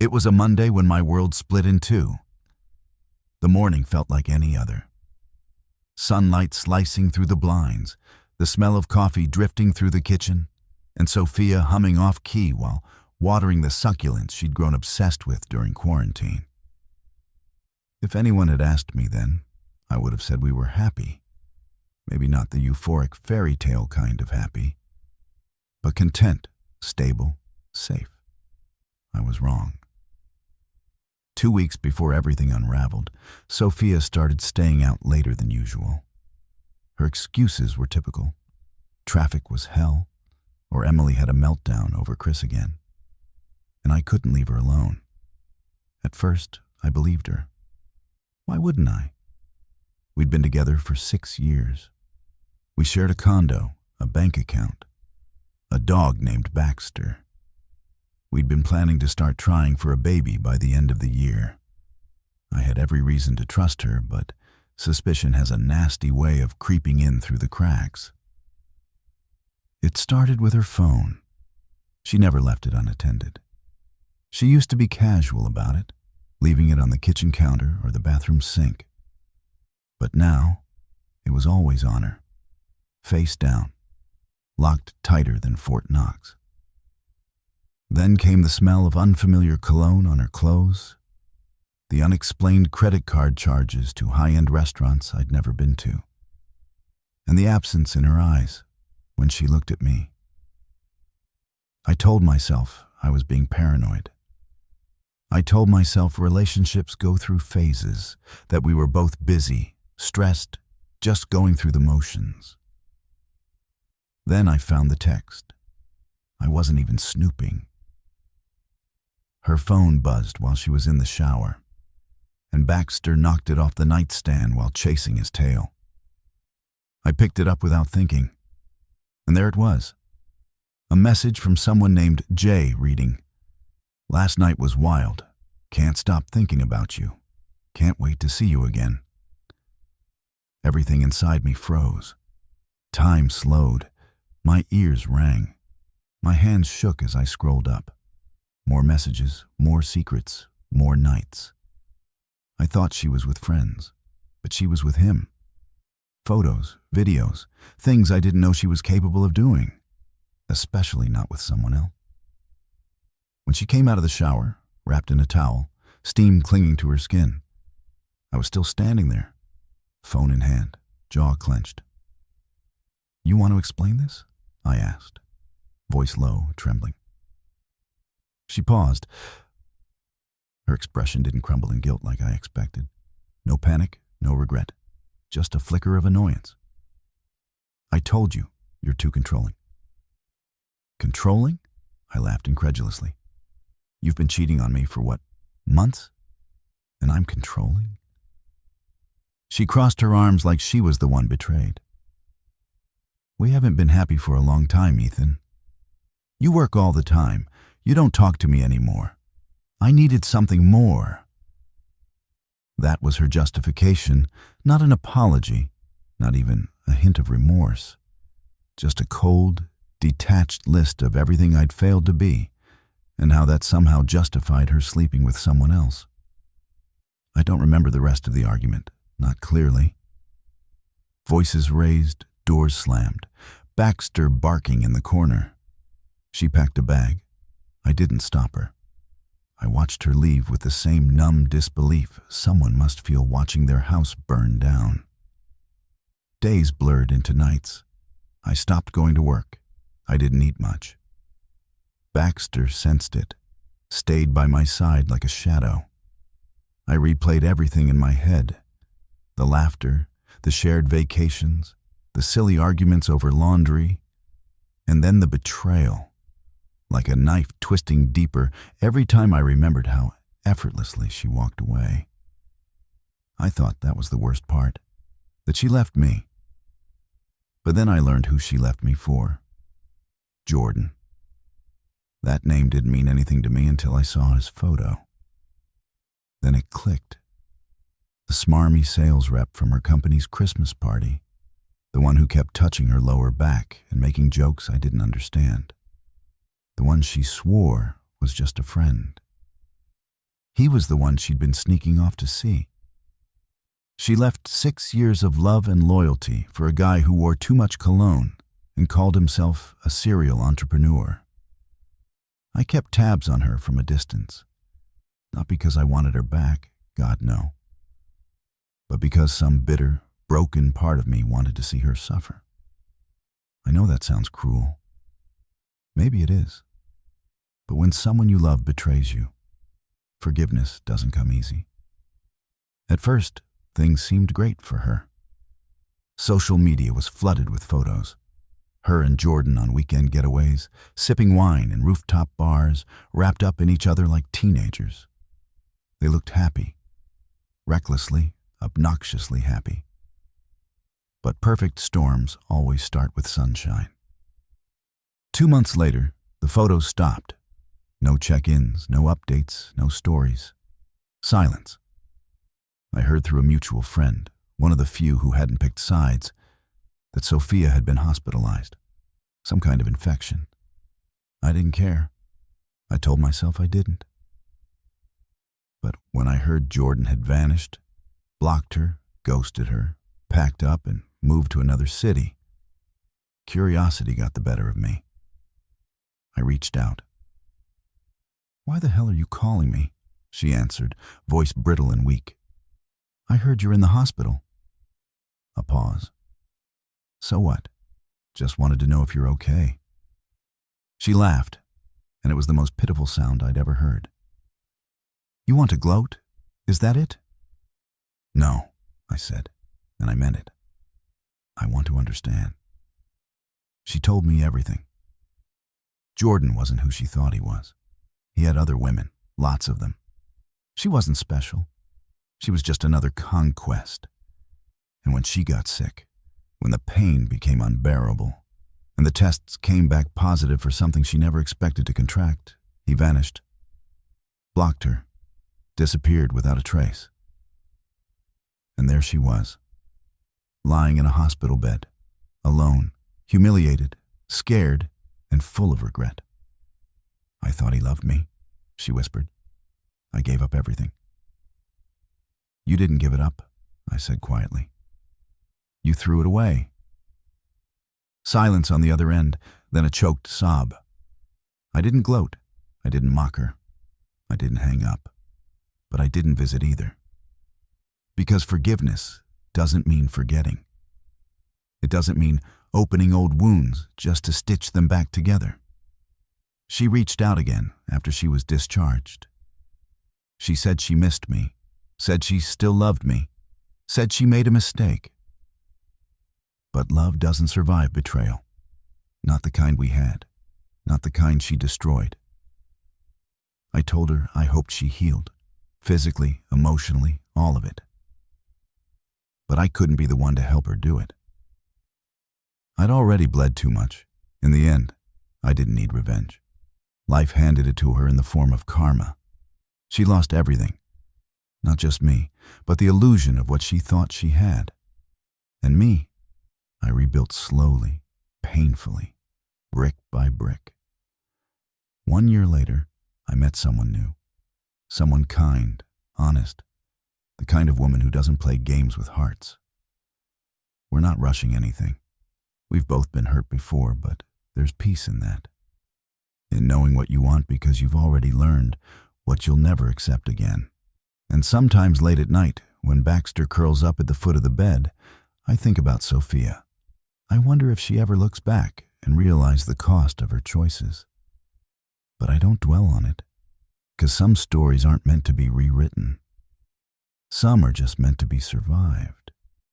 It was a Monday when my world split in two. The morning felt like any other. Sunlight slicing through the blinds, the smell of coffee drifting through the kitchen, and Sophia humming off-key while watering the succulents she'd grown obsessed with during quarantine. If anyone had asked me then, I would have said we were happy. Maybe not the euphoric fairy tale kind of happy, but content, stable, safe. I was wrong. 2 weeks before everything unraveled, Sophia started staying out later than usual. Her excuses were typical. Traffic was hell, or Emily had a meltdown over Chris again. And I couldn't leave her alone. At first, I believed her. Why wouldn't I? We'd been together for 6 years. We shared a condo, a bank account, a dog named Baxter. We'd been planning to start trying for a baby by the end of the year. I had every reason to trust her, but suspicion has a nasty way of creeping in through the cracks. It started with her phone. She never left it unattended. She used to be casual about it, leaving it on the kitchen counter or the bathroom sink. But now, it was always on her, face down, locked tighter than Fort Knox. Then came the smell of unfamiliar cologne on her clothes, the unexplained credit card charges to high-end restaurants I'd never been to, and the absence in her eyes when she looked at me. I told myself I was being paranoid. I told myself relationships go through phases, that we were both busy, stressed, just going through the motions. Then I found the text. I wasn't even snooping. Her phone buzzed while she was in the shower, and Baxter knocked it off the nightstand while chasing his tail. I picked it up without thinking, and there it was. A message from someone named Jay reading, "Last night was wild. Can't stop thinking about you. Can't wait to see you again." Everything inside me froze. Time slowed. My ears rang. My hands shook as I scrolled up. More messages, more secrets, more nights. I thought she was with friends, but she was with him. Photos, videos, things I didn't know she was capable of doing, especially not with someone else. When she came out of the shower, wrapped in a towel, steam clinging to her skin, I was still standing there, phone in hand, jaw clenched. "You want to explain this?" I asked, voice low, trembling. She paused. Her expression didn't crumble in guilt like I expected. No panic, no regret, just a flicker of annoyance. "I told you, you're too controlling." "Controlling?" I laughed incredulously. "You've been cheating on me for what, months? And I'm controlling?" She crossed her arms like she was the one betrayed. "We haven't been happy for a long time, Ethan. You work all the time. You don't talk to me anymore. I needed something more." That was her justification, not an apology, not even a hint of remorse. Just a cold, detached list of everything I'd failed to be, and how that somehow justified her sleeping with someone else. I don't remember the rest of the argument, not clearly. Voices raised, doors slammed, Baxter barking in the corner. She packed a bag. I didn't stop her. I watched her leave with the same numb disbelief someone must feel watching their house burn down. Days blurred into nights. I stopped going to work. I didn't eat much. Baxter sensed it, stayed by my side like a shadow. I replayed everything in my head. The laughter, the shared vacations, the silly arguments over laundry, and then the betrayal. Like a knife twisting deeper every time I remembered how effortlessly she walked away. I thought that was the worst part, that she left me. But then I learned who she left me for. Jordan. That name didn't mean anything to me until I saw his photo. Then it clicked. The smarmy sales rep from her company's Christmas party, the one who kept touching her lower back and making jokes I didn't understand. The one she swore was just a friend. He was the one she'd been sneaking off to see. She left 6 years of love and loyalty for a guy who wore too much cologne and called himself a serial entrepreneur. I kept tabs on her from a distance, not because I wanted her back, God no, but because some bitter, broken part of me wanted to see her suffer. I know that sounds cruel. Maybe it is. But when someone you love betrays you, forgiveness doesn't come easy. At first, things seemed great for her. Social media was flooded with photos. Her and Jordan on weekend getaways, sipping wine in rooftop bars, wrapped up in each other like teenagers. They looked happy, recklessly, obnoxiously happy. But perfect storms always start with sunshine. 2 months later, the photos stopped. No check-ins, no updates, no stories. Silence. I heard through a mutual friend, one of the few who hadn't picked sides, that Sophia had been hospitalized. Some kind of infection. I didn't care. I told myself I didn't. But when I heard Jordan had vanished, blocked her, ghosted her, packed up and moved to another city, curiosity got the better of me. I reached out. "Why the hell are you calling me?" she answered, voice brittle and weak. "I heard you're in the hospital." A pause. "So what? Just wanted to know if you're okay." She laughed, and it was the most pitiful sound I'd ever heard. "You want to gloat? Is that it?" "No," I said, and I meant it. "I want to understand." She told me everything. Jordan wasn't who she thought he was. He had other women, lots of them. She wasn't special. She was just another conquest. And when she got sick, when the pain became unbearable, and the tests came back positive for something she never expected to contract, he vanished. Blocked her. Disappeared without a trace. And there she was, lying in a hospital bed, alone, humiliated, scared, and full of regret. "I thought he loved me," she whispered. "I gave up everything." "You didn't give it up," I said quietly. "You threw it away." Silence on the other end, then a choked sob. I didn't gloat. I didn't mock her. I didn't hang up. But I didn't visit either. Because forgiveness doesn't mean forgetting. It doesn't mean opening old wounds just to stitch them back together. She reached out again after she was discharged. She said she missed me, said she still loved me, said she made a mistake. But love doesn't survive betrayal. Not the kind we had, not the kind she destroyed. I told her I hoped she healed, physically, emotionally, all of it. But I couldn't be the one to help her do it. I'd already bled too much. In the end, I didn't need revenge. Life handed it to her in the form of karma. She lost everything. Not just me, but the illusion of what she thought she had. And me, I rebuilt slowly, painfully, brick by brick. 1 year later, I met someone new. Someone kind, honest, the kind of woman who doesn't play games with hearts. We're not rushing anything. We've both been hurt before, but there's peace in that. In knowing what you want because you've already learned what you'll never accept again. And sometimes late at night, when Baxter curls up at the foot of the bed, I think about Sophia. I wonder if she ever looks back and realizes the cost of her choices. But I don't dwell on it, because some stories aren't meant to be rewritten. Some are just meant to be survived.